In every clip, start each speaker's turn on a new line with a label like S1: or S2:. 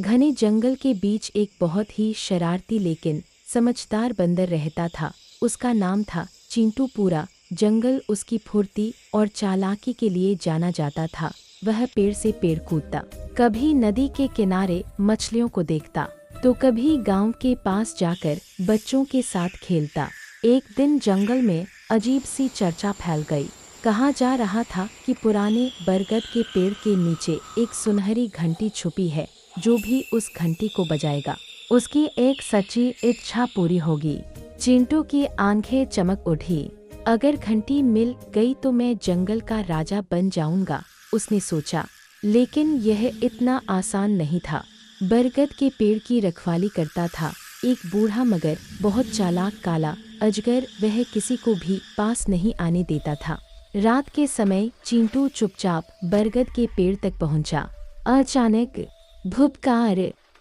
S1: घने जंगल के बीच एक बहुत ही शरारती लेकिन समझदार बंदर रहता था। उसका नाम था चिंटू। पूरा जंगल उसकी फुर्ती और चालाकी के लिए जाना जाता था। वह पेड़ से पेड़ कूदता, कभी नदी के किनारे मछलियों को देखता, तो कभी गांव के पास जाकर बच्चों के साथ खेलता। एक दिन जंगल में अजीब सी चर्चा फैल गई। कहा जा रहा था कि पुराने बरगद के पेड़ के नीचे एक सुनहरी घंटी छुपी है। जो भी उस घंटी को बजाएगा, उसकी एक सच्ची इच्छा पूरी होगी। चिंटू की आंखें चमक उठी। अगर घंटी मिल गई तो मैं जंगल का राजा बन जाऊंगा, उसने सोचा। लेकिन यह इतना आसान नहीं था। बरगद के पेड़ की रखवाली करता था एक बूढ़ा मगर बहुत चालाक काला अजगर। वह किसी को भी पास नहीं आने देता था। रात के समय चिंटू चुपचाप बरगद के पेड़ तक पहुंचा। अचानक भुपकार,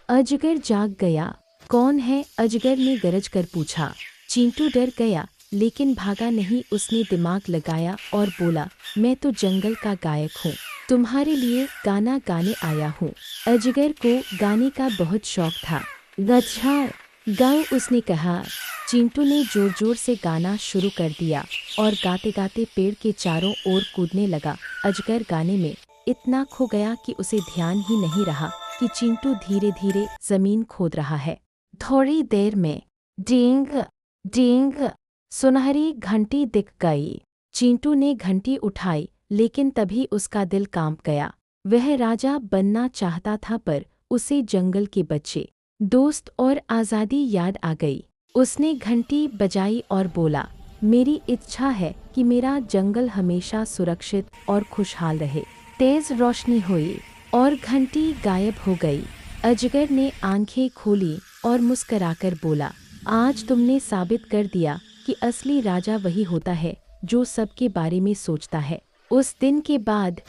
S1: अजगर जाग गया। कौन है? अजगर ने गरज कर पूछा। चिंटू डर गया लेकिन भागा नहीं। उसने दिमाग लगाया और बोला, मैं तो जंगल का गायक हूँ, तुम्हारे लिए गाना गाने आया हूँ। अजगर को गाने का बहुत शौक था। अच्छा गाओ, उसने कहा। चिंटू ने जोर जोर से गाना शुरू कर दिया और गाते गाते पेड़ के चारों ओर कूदने लगा। अजगर गाने में इतना खो गया कि उसे ध्यान ही नहीं रहा कि चिंटू धीरे धीरे जमीन खोद रहा है। थोड़ी देर में डींग डींग सुनहरी घंटी दिख गई। चिंटू ने घंटी उठाई लेकिन तभी उसका दिल कांप गया। वह राजा बनना चाहता था पर उसे जंगल के बच्चे, दोस्त और आज़ादी याद आ गई। उसने घंटी बजाई और बोला, मेरी इच्छा है कि मेरा जंगल हमेशा सुरक्षित और खुशहाल रहे। तेज रोशनी हुई और घंटी गायब हो गई। अजगर ने आंखें खोली और मुस्कराकर बोला, आज तुमने साबित कर दिया कि असली राजा वही होता है जो सबके बारे में सोचता है। उस दिन के बाद